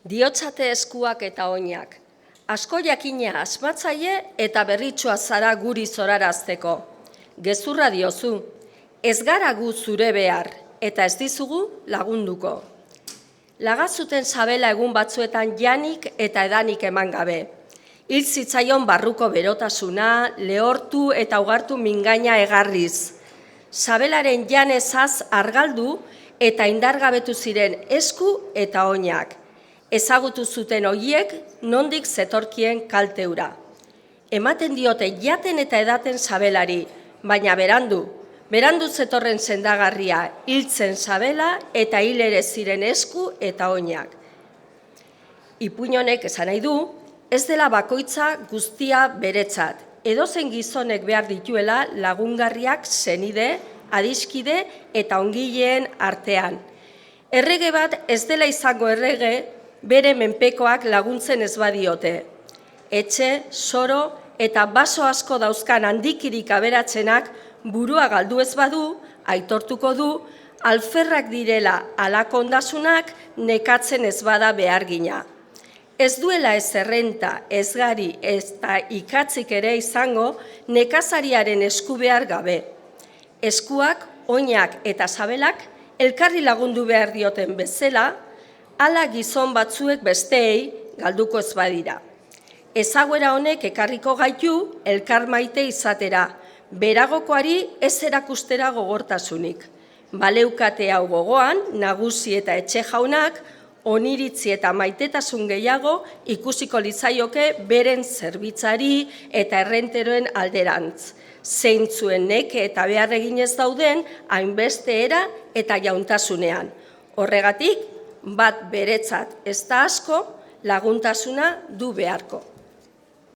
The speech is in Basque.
Diotzate eskuak eta oinak. Asko jakina asmatzaile eta berritsua zara guri zorarazteko. Gezurra diozu, ez gara gu zure behar eta ez dizugu lagunduko. Lagazuten sabela egun batzuetan janik eta edanik eman gabe. Hil zitzaion barruko berotasuna, lehortu eta ugartu mingaina egarriz. Sabelaren janezaz argaldu eta indargabetu ziren esku eta oinak. Ezagutu zuten horiek nondik zetorkien kalteura. Ematen diote jaten eta edaten sabelari, baina berandu zetorren sendagarria hiltzen sabela eta hil ere ziren esku eta oinak. Ipuin honek esan nahi du, ez dela bakoitza guztia beretzat, edozein gizonek behar dituela lagungarriak senide, adiskide eta ongileen artean. Errege bat ez dela izango errege, bere menpekoak laguntzen ez badiote. Etxe, soro eta baso asko dauzkan handikirik aberatzenak burua galdu ez badu, aitortuko du, alferrak direla halako ondasunak nekatzen ez bada behargina. Ez duela ez errenta, ez gari, eta ikatzik ere izango nekazariaren esku behar gabe. Eskuak, oinak eta sabelak elkarri lagundu behar dioten bezala, hala gizon batzuek besteei galduko ez badira. Ezaguera honek ekarriko gaitu elkar maite izatera, beragokoari ez erakustera gogortasunik. Baleukate hau gogoan, nagusi eta etxe jaunak, oniritzi eta maitetasun gehiago ikusiko litzaioke beren zerbitzari eta errenteroen alderantz. Zeintzuen neke eta behar eginez dauden, hainbeste era eta jauntasunean. Horregatik, bat beretzat ez da asko, laguntasuna du beharko.